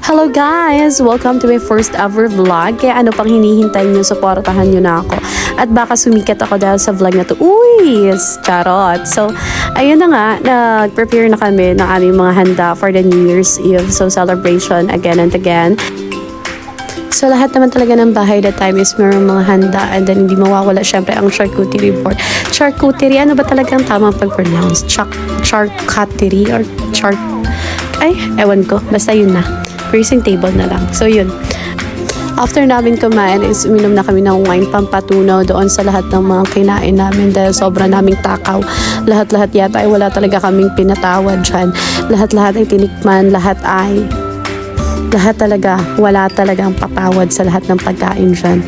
Hello guys! Welcome to my first ever vlog. Kaya ano pang hinihintay nyo, supportahan nyo na ako. At baka sumikat ako dahil sa vlog na to. Uy! Charot! So, ayun na nga, nag-prepare na kami ng aming mga handa for the New Year's Eve. So, celebration again and again. So, lahat naman talaga ng bahay that time is mayroong mga handa and then hindi mawawala syempre ang charcuterie board. Charcuterie, ano ba talagang tamang pag-pronounce? Charcuterie or ay, ewan ko. Basta yun na. Racing table na lang. So, yun. After namin kumain is uminom na kami ng wine pampatunaw doon sa lahat ng mga kinain namin dahil sobra naming takaw. Lahat-lahat yata ay wala talaga kaming pinatawad dyan. Lahat-lahat ay tinikman. Lahat talaga, wala talagang patawad sa lahat ng pagkain dyan.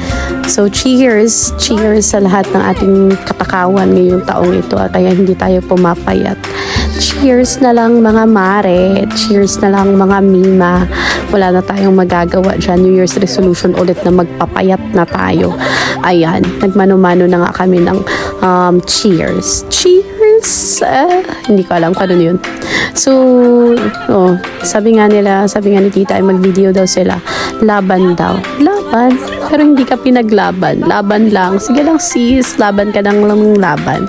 So, cheers! Cheers sa lahat ng ating katakawan ngayong taong ito at kaya hindi tayo pumapayat. Cheers na lang mga mare. Cheers na lang mga mima. Wala na tayong magagawa dyan. New Year's resolution ulit na magpapayat na tayo. Ayan, nagmano-mano na nga kami ng cheers. Cheers! Hindi ko alam kung ano yun. So, sabi nga ni tita ay mag-video daw sila. Laban daw. Laban? Pero hindi ka pinaglaban. Laban lang. Sige lang sis, laban ka lang laban.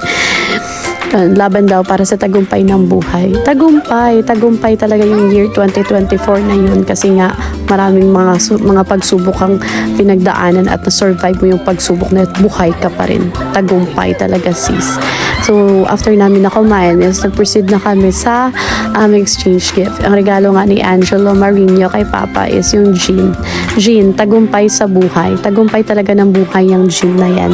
Laban daw para sa tagumpay ng buhay. Tagumpay talaga yung year 2024 na yun kasi nga maraming mga pagsubok ang pinagdaanan at na-survive mo yung pagsubok na buhay ka pa rin. Tagumpay talaga sis. So, after namin na kumain is nag-proceed na kami sa exchange gift. Ang regalo nga ni Angelo Marino kay Papa is yung gin. Gin, tagumpay sa buhay. Tagumpay talaga ng buhay yung gin na yan.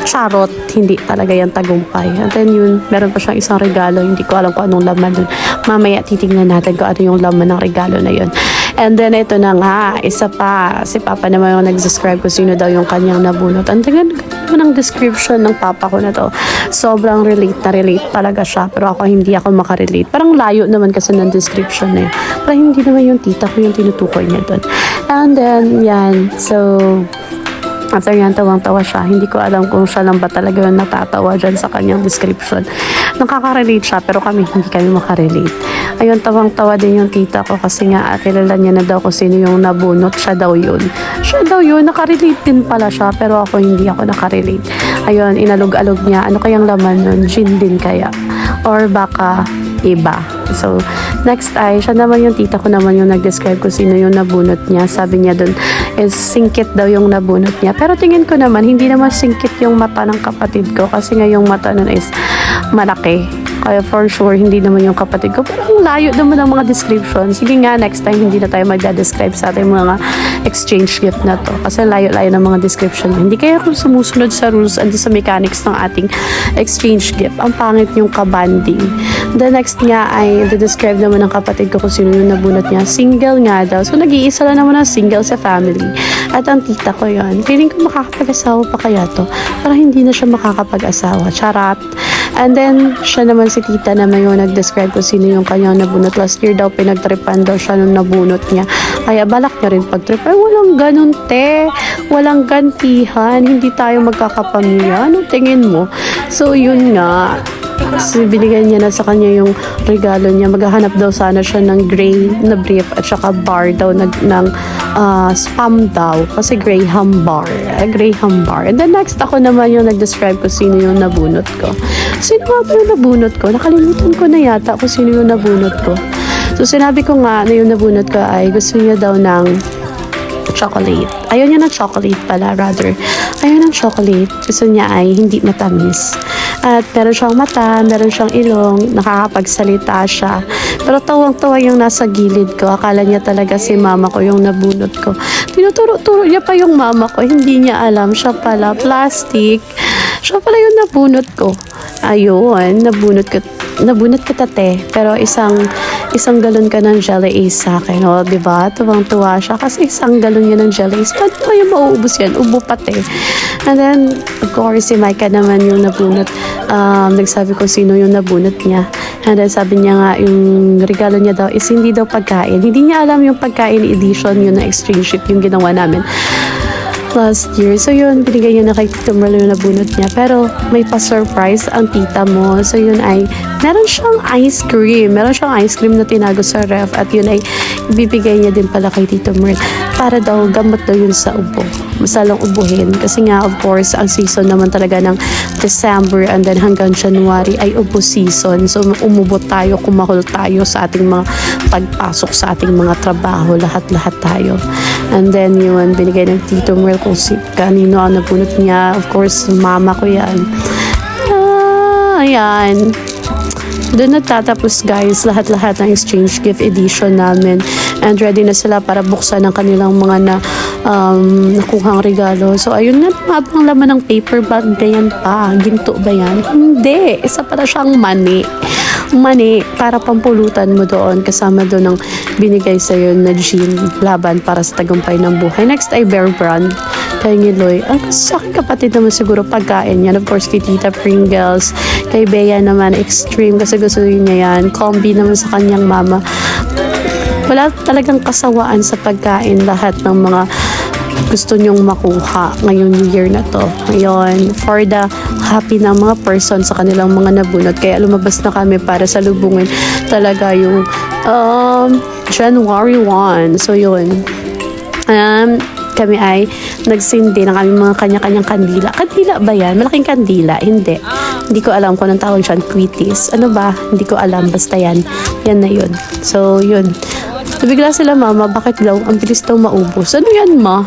Charot, hindi talaga yan tagumpay. And then yun, meron pa siyang isang regalo. Hindi ko alam kung anong laman dun. Mamaya titignan natin kung ano yung laman ng regalo na yun. And then ito na nga, isa pa. Si Papa naman yung nag-describe kung sino daw yung kanyang nabunot. Ang tingnan naman ang description ng Papa ko na to. Sobrang relate talaga siya. Pero ako hindi ako makarelate. Parang layo naman kasi ng description na yun. Pero hindi naman yung tita ko yung tinutukoy niya doon. And then, yan. So, after yan, tawang-tawa siya. Hindi ko alam kung siya lang ba talaga yung natatawa dyan sa kanyang description. Nakaka-relate siya, pero hindi kami makarelate. Ayun, tawang-tawa din yung tita ko kasi nga kilala niya na daw kung sino yung nabunot. Siya daw yun. Nakarelate din pala siya, pero ako hindi ako nakarelate. Ayun, inalog-alog niya. Ano kayang laman nun? Gin din kaya? Or baka iba. So, next ay, siya naman yung tita ko naman yung nag-describe kung sino yung nabunot niya. Sabi niya dun, is singkit daw yung nabunot niya. Pero tingin ko naman, hindi naman singkit yung mata ng kapatid ko kasi nga yung mata nun is malaki. Kaya for sure, hindi naman yung kapatid ko. Pero ang layo naman ng mga description. Sige nga, next time, hindi na tayo magda-describe sa ating mga exchange gift na to. Kasi layo-layo ng mga description. Hindi kaya kung sumusunod sa rules and sa mechanics ng ating exchange gift. Ang pangit yung kabanding. The next nga ay describe naman ng kapatid ko kung sino yung nabunot niya. Single nga daw. So, nag-iisa lang naman ang single sa family. At ang tita ko yon. Feeling ko makakapag-asawa pa kaya to. Para hindi na siya makakapag-asawa. Charat. And then, siya naman si tita naman yung nag-describe kung sino yung kanyang nabunot. Last year daw, pinagtripan daw siya nung nabunot niya. Kaya balak niya rin pagtrip. Ay, walang ganun, te. Walang gantihan. Hindi tayo magkakapamilya. Ano tingin mo? So, yun nga. So, binigay niya na sa kanya yung regalo niya. Maghahanap daw sana siya ng gray na brief at saka bar daw ng spam daw. Kasi Graham bar. Graham bar. And then next, ako naman yung nag-describe kung sino yung nabunot ko. Sino nga ba yung nabunot ko? Nakalimutan ko na yata kung sino yung nabunot ko. So, sinabi ko nga na yung nabunot ko ay gusto niya daw ng chocolate. Ayaw niya ng chocolate pala, rather. Ayaw ng chocolate. Gusto niya ay hindi matamis. At meron siyang mata, meron siyang ilong, nakakapagsalita siya. Pero tawang-tawa yung nasa gilid ko. Akala niya talaga si mama ko yung nabunot ko. Tinuturo-turo niya pa yung mama ko. Hindi niya alam. Siya pala, plastic. Siya pala yung nabunot ko. Ayun, nabunot ko tate. Pero isang galon ka ng jelly ace sa akin. O, diba? Tuwang-tuwa siya. Kasi isang galon niya ng jelly ace. Paano ba yung mauubos yan? Ubo pati. And then, of course, si Micah naman yung nabunot. Nagsabi ko sino yung nabunot niya. And then, sabi niya nga, yung regalo niya daw is hindi daw pagkain. Hindi niya alam yung pagkain edition, yun na exchange ship yung ginawa namin. last year. So yun, binigay niya na kay Tito Merl yung nabunot niya. Pero may pa-surprise ang tita mo. So yun ay, meron siyang ice cream. Meron siyang ice cream na tinago sa ref. At yun ay, ibibigay niya din pala kay Tito Merl. Para daw, gamot daw yun sa ubo. Masalang ubuhin. Kasi nga, of course, ang season naman talaga ng December and then hanggang January ay ubo season. So umubot tayo, kumahol tayo sa ating mga pagpasok sa ating mga trabaho. Lahat-lahat tayo. And then yun, binigay ng Tito Merl kung kanino ang nabunot niya. Of course, mama ko yan. Ayan. Doon nagtatapos guys, lahat-lahat ng exchange gift edition namin. And ready na sila para buksan ang kanilang mga nakuhang regalo. So ayun na, habang laman ng paper bag na yan pa. Ginto ba yan? Hindi. Isa pala siyang mani. Mani para pampulutan mo doon. Kasama doon ng binigay sa'yo na gin laban para sa tagumpay ng buhay. Next ay Bear Brand kay Niloy. Ang sa aking kapatid naman siguro pagkain yan. Of course kay Tita Pringles. Kay Bea naman Extreme kasi gusto niya yan. Combi naman sa kanyang mama. Wala talagang kasawaan sa pagkain. Lahat ng mga gusto nyong makuha ngayong New Year na to. Ngayon, for the happy ng mga person sa kanilang mga nabunot. Kaya lumabas na kami para salubungin talaga yung January 1. So, yun. Kami ay nagsindi ng aming mga kanya-kanyang kandila. Kandila ba yan? Malaking kandila? Hindi. Hindi ko alam kung anong tawag siya. Quitties. Ano ba? Hindi ko alam. Basta yan. Yan na yun. So, yun. Nabigla sila, mama, bakit daw? Ang bilis daw maubos. Ano yan, ma?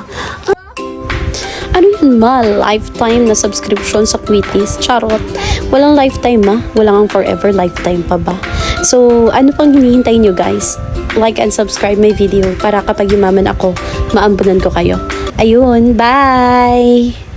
Ano yan, ma? Lifetime na subscription sa Quitties? Charot. Walang lifetime, ma. Walang forever lifetime pa ba? So, ano pang hinihintay nyo, guys? Like and subscribe my video para kapag yumaman ako, maambunan ko kayo. Ayun, bye!